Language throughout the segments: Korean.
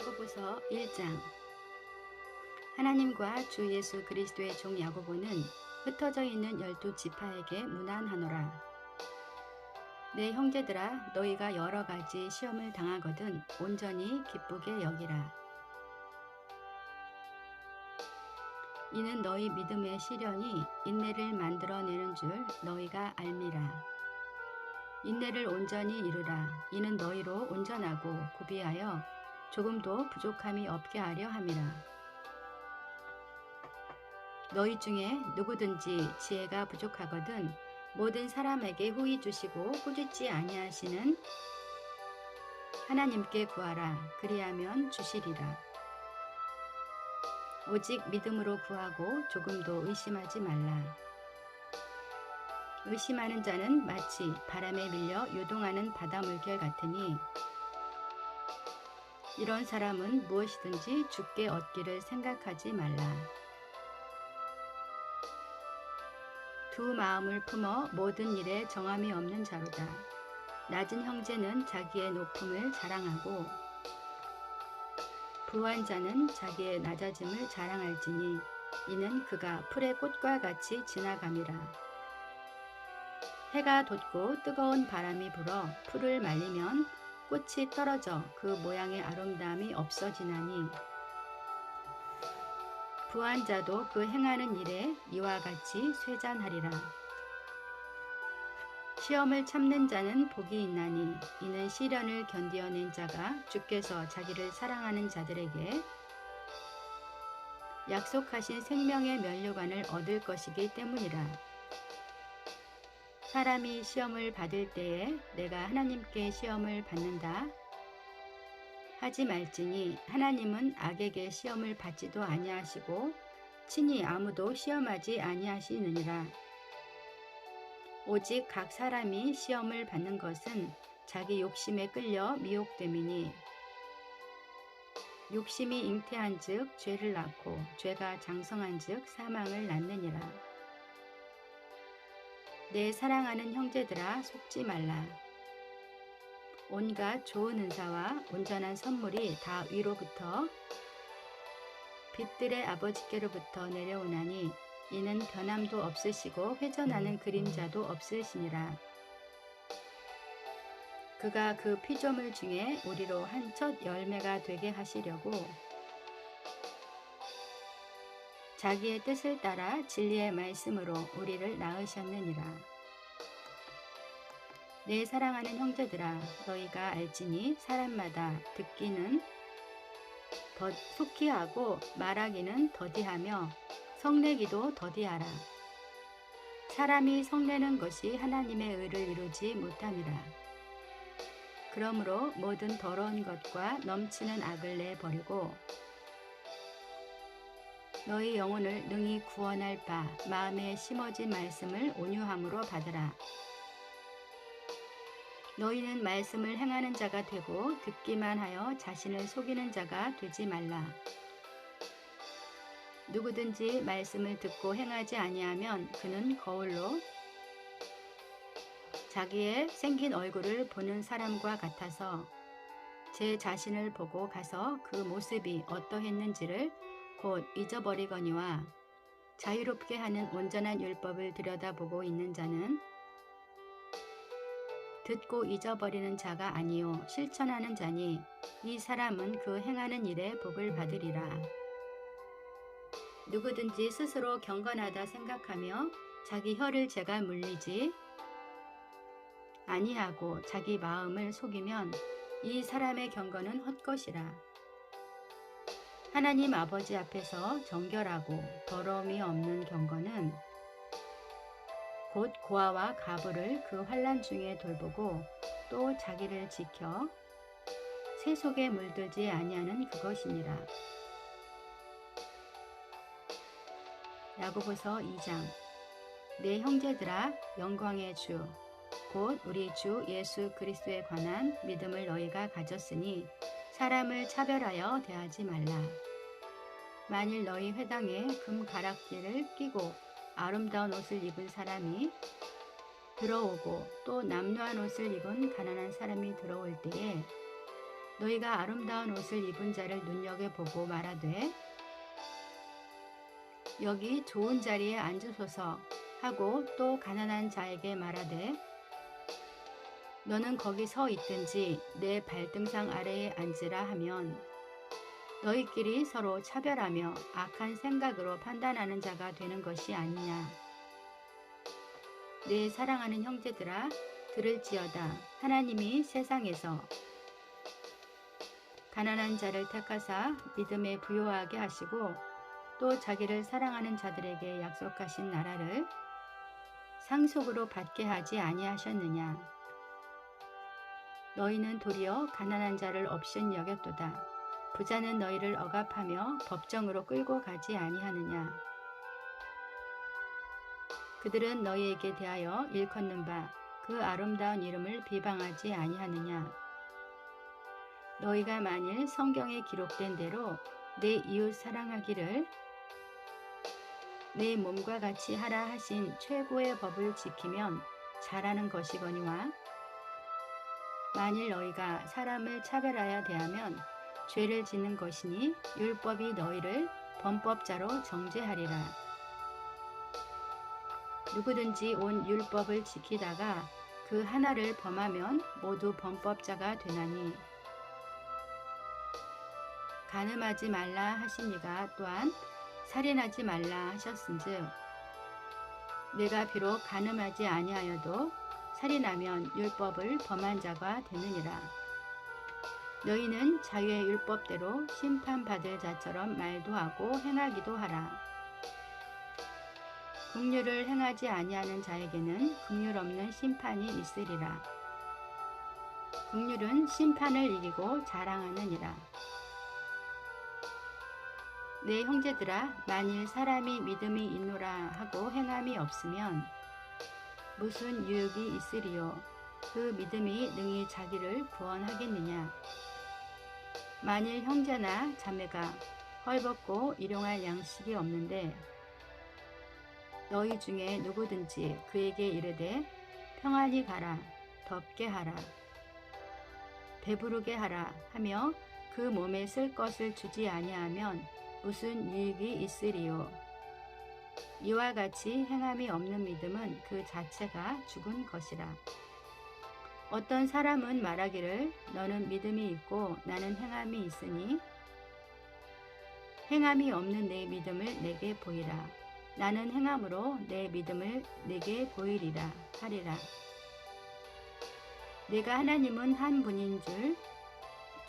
야고보서 1장. 하나님과 주 예수 그리스도의 종 야고보는 흩어져 있는 12지파에게 문안하노라. 내 형제들아, 너희가 여러 가지 시험을 당하거든 온전히 기쁘게 여기라. 이는 너희 믿음의 시련이 인내를 만들어내는 줄 너희가 알미라. 인내를 온전히 이루라. 이는 너희로 온전하고 구비하여 조금도 부족함이 없게 하려 함이라. 너희 중에 누구든지 지혜가 부족하거든 모든 사람에게 후히 주시고 꾸짖지 아니하시는 하나님께 구하라. 그리하면 주시리라. 오직 믿음으로 구하고 조금도 의심하지 말라. 의심하는 자는 마치 바람에 밀려 요동하는 바다 물결 같으니 이런 사람은 무엇이든지 주께 얻기를 생각하지 말라. 두 마음을 품어 모든 일에 정함이 없는 자로다. 낮은 형제는 자기의 높음을 자랑하고 부한 자는 자기의 낮아짐을 자랑할지니 이는 그가 풀의 꽃과 같이 지나감이라. 해가 돋고 뜨거운 바람이 불어 풀을 말리면 꽃이 떨어져 그 모양의 아름다움이 없어지나니 부한 자도 그 행하는 일에 이와 같이 쇠잔하리라. 시험을 참는 자는 복이 있나니 이는 시련을 견디어낸 자가 주께서 자기를 사랑하는 자들에게 약속하신 생명의 면류관을 얻을 것이기 때문이라. 사람이 시험을 받을 때에 내가 하나님께 시험을 받는다 하지 말지니 하나님은 악에게 시험을 받지도 아니하시고 친히 아무도 시험하지 아니하시느니라. 오직 각 사람이 시험을 받는 것은 자기 욕심에 끌려 미혹됨이니 욕심이 잉태한 즉 죄를 낳고 죄가 장성한 즉 사망을 낳느니라. 내 사랑하는 형제들아, 속지 말라. 온갖 좋은 은사와 온전한 선물이 다 위로부터 빛들의 아버지께로부터 내려오나니 이는 변함도 없으시고 회전하는 그림자도 없으시니라. 그가 그 피조물 중에 우리로 한 첫 열매가 되게 하시려고 자기의 뜻을 따라 진리의 말씀으로 우리를 낳으셨느니라. 내 사랑하는 형제들아, 너희가 알지니 사람마다 듣기는 속히 하고 말하기는 더디하며 성내기도 더디하라. 사람이 성내는 것이 하나님의 의를 이루지 못함이라. 그러므로 모든 더러운 것과 넘치는 악을 내버리고 너희 영혼을 능히 구원할 바 마음에 심어진 말씀을 온유함으로 받으라. 너희는 말씀을 행하는 자가 되고 듣기만 하여 자신을 속이는 자가 되지 말라. 누구든지 말씀을 듣고 행하지 아니하면 그는 거울로 자기의 생긴 얼굴을 보는 사람과 같아서 제 자신을 보고 가서 그 모습이 어떠했는지를 곧 잊어버리거니와 자유롭게 하는 온전한 율법을 들여다보고 있는 자는 듣고 잊어버리는 자가 아니요 실천하는 자니 이 사람은 그 행하는 일에 복을 받으리라. 누구든지 스스로 경건하다 생각하며 자기 혀를 제가 물리지 아니하고 자기 마음을 속이면 이 사람의 경건은 헛것이라. 하나님 아버지 앞에서 정결하고 더러움이 없는 경건은 곧 고아와 가부를 그 환난 중에 돌보고 또 자기를 지켜 새 속에 물들지 아니하는 그것이니라. 야고보서 2장. 내 형제들아, 영광의 주 곧 우리 주 예수 그리스도에 관한 믿음을 너희가 가졌으니 사람을 차별하여 대하지 말라. 만일 너희 회당에 금 가락지를 끼고 아름다운 옷을 입은 사람이 들어오고 또 남루한 옷을 입은 가난한 사람이 들어올 때에 너희가 아름다운 옷을 입은 자를 눈여겨보고 말하되 여기 좋은 자리에 앉으소서 하고 또 가난한 자에게 말하되 너는 거기 서 있든지 내 발등상 아래에 앉으라 하면 너희끼리 서로 차별하며 악한 생각으로 판단하는 자가 되는 것이 아니냐. 내 사랑하는 형제들아, 들을지어다. 하나님이 세상에서 가난한 자를 택하사 믿음에 부요하게 하시고 또 자기를 사랑하는 자들에게 약속하신 나라를 상속으로 받게 하지 아니하셨느냐. 너희는 도리어 가난한 자를 없인 여겼도다. 부자는 너희를 억압하며 법정으로 끌고 가지 아니하느냐. 그들은 너희에게 대하여 일컫는 바 그 아름다운 이름을 비방하지 아니하느냐. 너희가 만일 성경에 기록된 대로 내 이웃 사랑하기를 내 몸과 같이 하라 하신 최고의 법을 지키면 잘하는 것이거니와 만일 너희가 사람을 차별하여 대하면 죄를 짓는 것이니 율법이 너희를 범법자로 정죄하리라. 누구든지 온 율법을 지키다가 그 하나를 범하면 모두 범법자가 되나니 간음하지 말라 하시니가 또한 살인하지 말라 하셨은즉 내가 비록 간음하지 아니하여도 살인하면 율법을 범한 자가 되느니라. 너희는 자유의 율법대로 심판받을 자처럼 말도 하고 행하기도 하라. 긍휼을 행하지 아니하는 자에게는 긍휼 없는 심판이 있으리라. 긍휼은 심판을 이기고 자랑하느니라. 내 형제들아, 만일 사람이 믿음이 있노라 하고 행함이 없으면 무슨 유익이 있으리요. 그 믿음이 능히 자기를 구원하겠느냐. 만일 형제나 자매가 헐벗고 일용할 양식이 없는데 너희 중에 누구든지 그에게 이르되 평안히 가라, 덥게 하라, 배부르게 하라 하며 그 몸에 쓸 것을 주지 아니하면 무슨 유익이 있으리요. 이와 같이 행함이 없는 믿음은 그 자체가 죽은 것이라. 어떤 사람은 말하기를 너는 믿음이 있고 나는 행함이 있으니 행함이 없는 내 믿음을 내게 보이라. 나는 행함으로 내 믿음을 내게 보이리라 하리라. 내가 하나님은 한 분인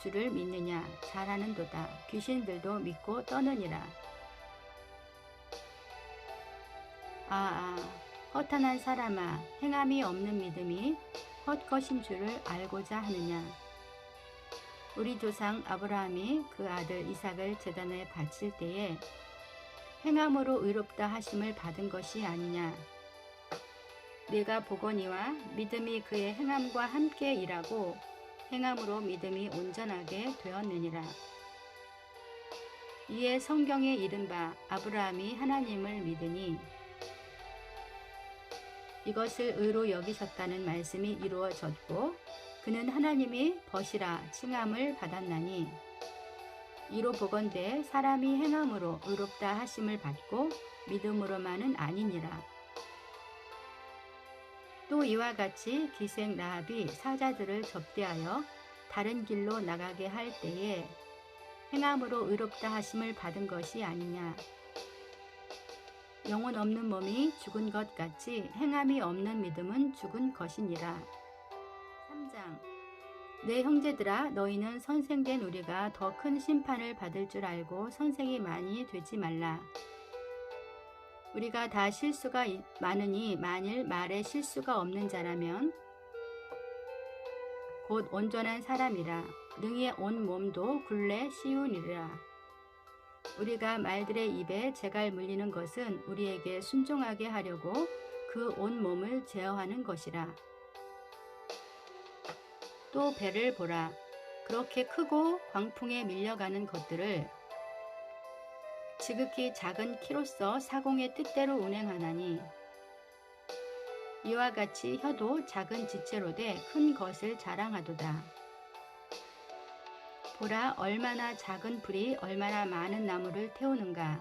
줄을 믿느냐. 잘하는도다. 귀신들도 믿고 떠느니라. 허탄한 사람아, 행함이 없는 믿음이 헛것인 줄을 알고자 하느냐. 우리 조상 아브라함이 그 아들 이삭을 제단에 바칠 때에 행함으로 의롭다 하심을 받은 것이 아니냐. 내가 보거니와 믿음이 그의 행함과 함께 일하고 행함으로 믿음이 온전하게 되었느니라. 이에 성경에 이른바 아브라함이 하나님을 믿으니 이것을 의로 여기셨다는 말씀이 이루어졌고 그는 하나님이 벗이라 칭함을 받았나니 이로 보건대 사람이 행함으로 의롭다 하심을 받고 믿음으로만은 아니니라. 또 이와 같이 기생 라합이 사자들을 접대하여 다른 길로 나가게 할 때에 행함으로 의롭다 하심을 받은 것이 아니냐. 영혼 없는 몸이 죽은 것 같이 행함이 없는 믿음은 죽은 것이니라. 3장. 내 형제들아, 너희는 선생된 우리가 더 큰 심판을 받을 줄 알고 선생이 많이 되지 말라. 우리가 다 실수가 많으니 만일 말에 실수가 없는 자라면 곧 온전한 사람이라. 능히 온 몸도 굴레 씌우니라. 우리가 말들의 입에 재갈 물리는 것은 우리에게 순종하게 하려고 그 온 몸을 제어하는 것이라. 또 배를 보라. 그렇게 크고 광풍에 밀려가는 것들을 지극히 작은 키로서 사공의 뜻대로 운행하나니 이와 같이 혀도 작은 지체로 돼 큰 것을 자랑하도다. 보라, 얼마나 작은 불이 얼마나 많은 나무를 태우는가.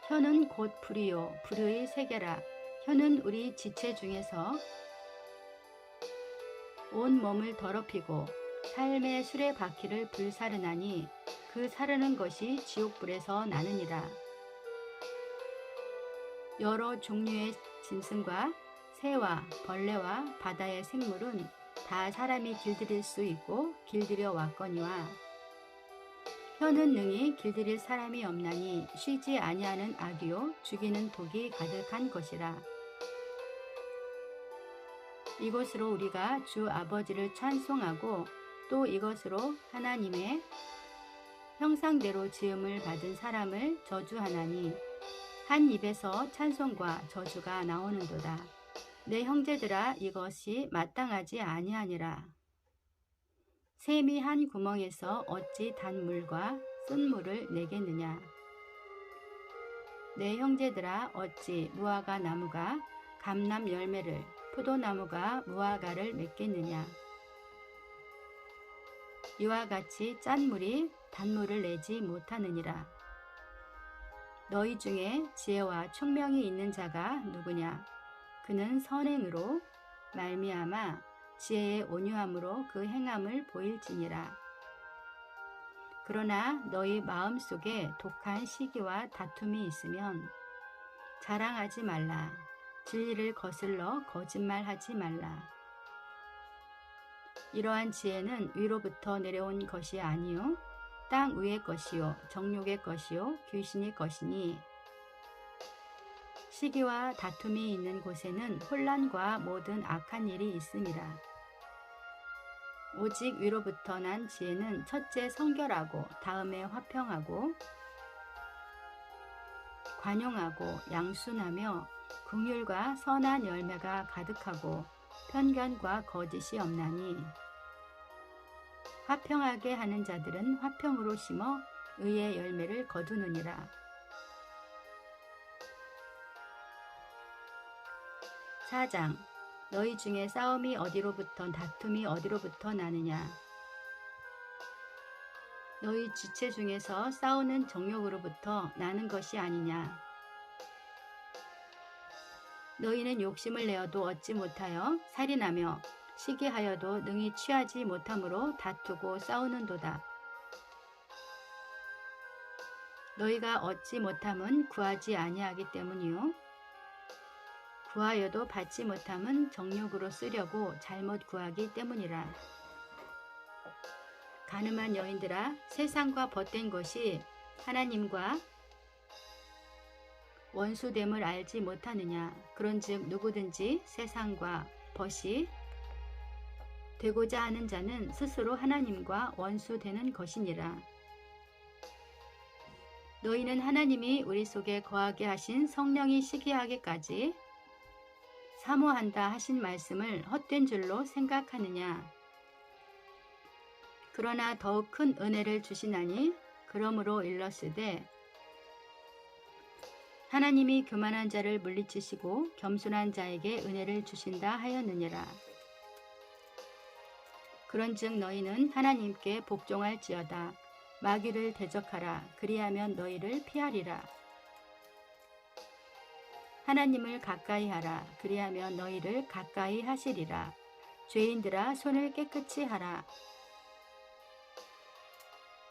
혀는 곧 불이요 불의 세계라. 혀는 우리 지체 중에서 온 몸을 더럽히고 삶의 수레바퀴를 불사르나니 그 사르는 것이 지옥불에서 나느니라. 여러 종류의 짐승과 새와 벌레와 바다의 생물은 다 사람이 길들일 수 있고 길들여 왔거니와 혀는 능히 길들일 사람이 없나니 쉬지 아니하는 악이요 죽이는 독이 가득한 것이라. 이것으로 우리가 주 아버지를 찬송하고 또 이것으로 하나님의 형상대로 지음을 받은 사람을 저주하나니 한 입에서 찬송과 저주가 나오는도다. 내 형제들아, 이것이 마땅하지 아니하니라. 샘이 한 구멍에서 어찌 단 물과 쓴 물을 내겠느냐. 내 형제들아, 어찌 무화과 나무가 감람 열매를 포도나무가 무화과를 맺겠느냐. 이와 같이 짠 물이 단물을 내지 못하느니라. 너희 중에 지혜와 총명이 있는 자가 누구냐. 그는 선행으로 말미암아 지혜의 온유함으로 그 행함을 보일지니라. 그러나 너희 마음속에 독한 시기와 다툼이 있으면 자랑하지 말라. 진리를 거슬러 거짓말하지 말라. 이러한 지혜는 위로부터 내려온 것이 아니요 땅 위의 것이요 정욕의 것이요 귀신의 것이니 시기와 다툼이 있는 곳에는 혼란과 모든 악한 일이 있음이라. 오직 위로부터 난 지혜는 첫째 성결하고 다음에 화평하고 관용하고 양순하며 긍휼과 선한 열매가 가득하고 편견과 거짓이 없나니 화평하게 하는 자들은 화평으로 심어 의의 열매를 거두느니라. 4장. 너희 중에 싸움이 어디로부터 다툼이 어디로부터 나느냐. 너희 지체 중에서 싸우는 정욕으로부터 나는 것이 아니냐. 너희는 욕심을 내어도 얻지 못하여 살인하며 시기하여도 능히 취하지 못함으로 다투고 싸우는도다. 너희가 얻지 못함은 구하지 아니하기 때문이요 구하여도 받지 못함은 정욕으로 쓰려고 잘못 구하기 때문이라. 가늠한 여인들아, 세상과 벗된 것이 하나님과 원수됨을 알지 못하느냐. 그런즉 누구든지 세상과 벗이 되고자 하는 자는 스스로 하나님과 원수되는 것이니라. 너희는 하나님이 우리 속에 거하게 하신 성령이 시기하기까지 사모한다 하신 말씀을 헛된 줄로 생각하느냐. 그러나 더욱 큰 은혜를 주시나니 그러므로 일렀으되 하나님이 교만한 자를 물리치시고 겸손한 자에게 은혜를 주신다 하였느니라. 그런즉 너희는 하나님께 복종할지어다. 마귀를 대적하라. 그리하면 너희를 피하리라. 하나님을 가까이 하라. 그리하면 너희를 가까이 하시리라. 죄인들아, 손을 깨끗이 하라.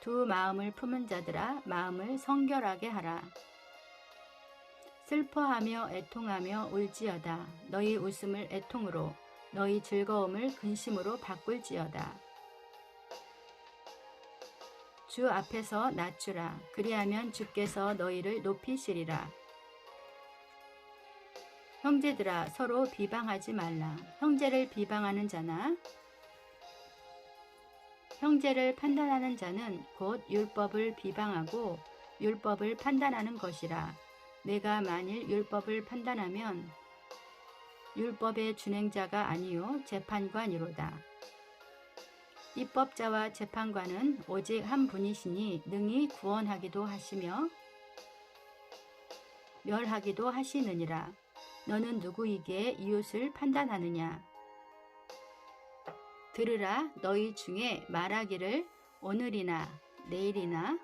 두 마음을 품은 자들아, 마음을 성결하게 하라. 슬퍼하며 애통하며 울지어다. 너희 웃음을 애통으로 너희 즐거움을 근심으로 바꿀지어다. 주 앞에서 낮추라. 그리하면 주께서 너희를 높이시리라. 형제들아, 서로 비방하지 말라. 형제를 비방하는 자나 형제를 판단하는 자는 곧 율법을 비방하고 율법을 판단하는 것이라. 내가 만일 율법을 판단하면 율법의 준행자가 아니요 재판관이로다. 입법자와 재판관은 오직 한 분이시니 능히 구원하기도 하시며 멸하기도 하시느니라. 너는 누구이기에 이웃을 판단하느냐. 들으라. 너희 중에 말하기를 오늘이나 내일이나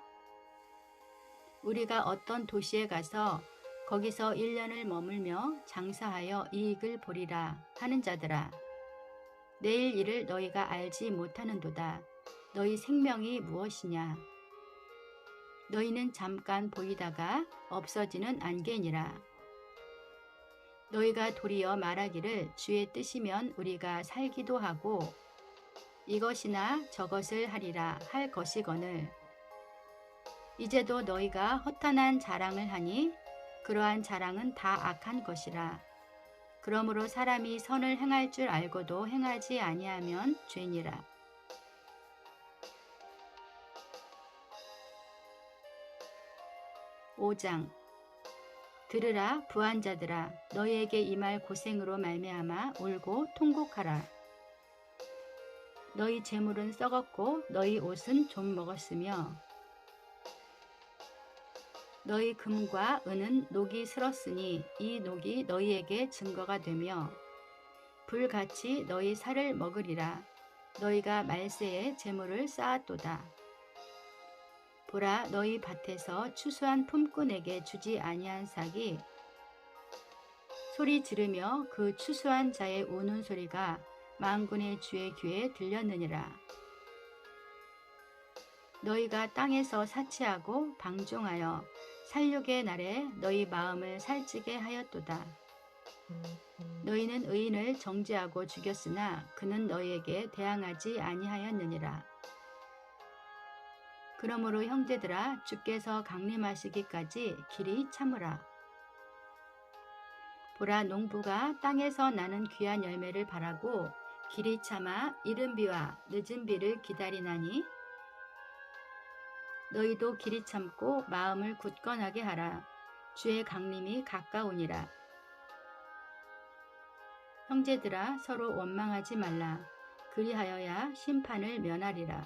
우리가 어떤 도시에 가서 거기서 1년을 머물며 장사하여 이익을 보리라 하는 자들아, 내일 일을 너희가 알지 못하는도다. 너희 생명이 무엇이냐? 너희는 잠깐 보이다가 없어지는 안개니라. 너희가 도리어 말하기를 주의 뜻이면 우리가 살기도 하고 이것이나 저것을 하리라 할 것이거늘, 이제도 너희가 허탄한 자랑을 하니 그러한 자랑은 다 악한 것이라. 그러므로 사람이 선을 행할 줄 알고도 행하지 아니하면 죄니라. (5장) 들으라 부한자들아, 너희에게 임할 고생으로 말미암아 울고 통곡하라. 너희 재물은 썩었고 너희 옷은 좀 먹었으며 너희 금과 은은 녹이 슬었으니 이 녹이 너희에게 증거가 되며 불같이 너희 살을 먹으리라. 너희가 말세에 재물을 쌓았도다. 보라, 너희 밭에서 추수한 품꾼에게 주지 아니한 삭이 소리 지르며 그 추수한 자의 우는 소리가 만군의 주의 귀에 들렸느니라. 너희가 땅에서 사치하고 방종하여 살육의 날에 너희 마음을 살찌게 하였도다. 너희는 의인을 정죄하고 죽였으나 그는 너희에게 대항하지 아니하였느니라. 그러므로 형제들아, 주께서 강림하시기까지 길이 참으라. 보라, 농부가 땅에서 나는 귀한 열매를 바라고 길이 참아 이른 비와 늦은 비를 기다리나니 너희도 길이 참고 마음을 굳건하게 하라. 주의 강림이 가까우니라. 형제들아, 서로 원망하지 말라. 그리하여야 심판을 면하리라.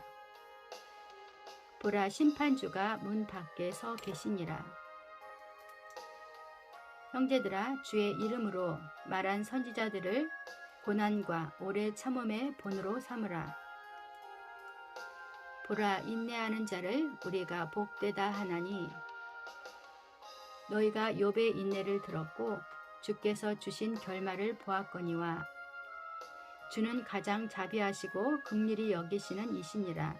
보라, 심판주가 문 밖에 서 계시니라. 형제들아, 주의 이름으로 말한 선지자들을 고난과 오래 참음의 본으로 삼으라. 보라, 인내하는 자를 우리가 복되다 하나니 너희가 욥의 인내를 들었고 주께서 주신 결말을 보았거니와 주는 가장 자비하시고 긍휼히 여기시는 이시니라.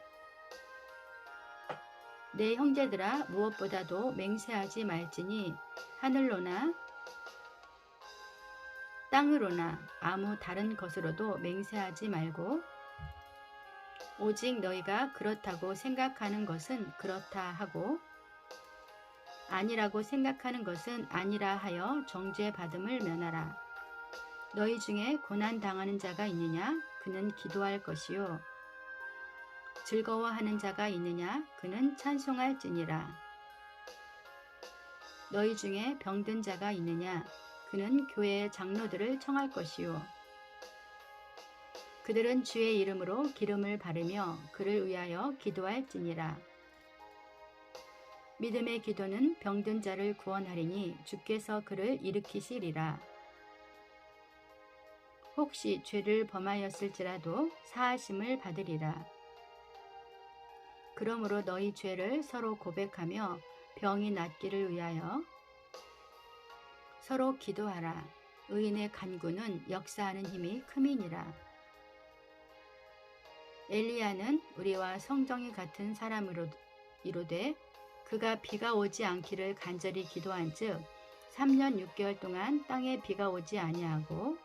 내 형제들아, 무엇보다도 맹세하지 말지니 하늘로나 땅으로나 아무 다른 것으로도 맹세하지 말고 오직 너희가 그렇다고 생각하는 것은 그렇다 하고 아니라고 생각하는 것은 아니라 하여 정죄받음을 면하라. 너희 중에 고난당하는 자가 있느냐? 그는 기도할 것이요. 즐거워하는 자가 있느냐? 그는 찬송할지니라. 너희 중에 병든 자가 있느냐? 그는 교회의 장로들을 청할 것이요. 그들은 주의 이름으로 기름을 바르며 그를 위하여 기도할지니라. 믿음의 기도는 병든 자를 구원하리니 주께서 그를 일으키시리라. 혹시 죄를 범하였을지라도 사하심을 받으리라. 그러므로 너희 죄를 서로 고백하며 병이 낫기를 위하여 서로 기도하라. 의인의 간구는 역사하는 힘이 큼이니라. 엘리야는 우리와 성정이 같은 사람으로 이르되 그가 비가 오지 않기를 간절히 기도한즉 3년 6개월 동안 땅에 비가 오지 아니하고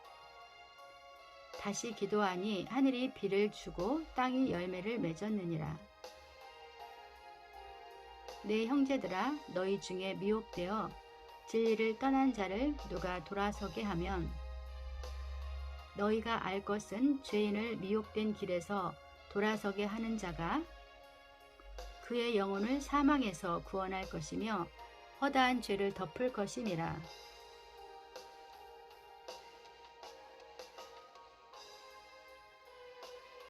다시 기도하니 하늘이 비를 주고 땅이 열매를 맺었느니라. 내 형제들아, 너희 중에 미혹되어 진리를 떠난 자를 누가 돌아서게 하면 너희가 알 것은 죄인을 미혹된 길에서 돌아서게 하는 자가 그의 영혼을 사망에서 구원할 것이며 허다한 죄를 덮을 것이니라.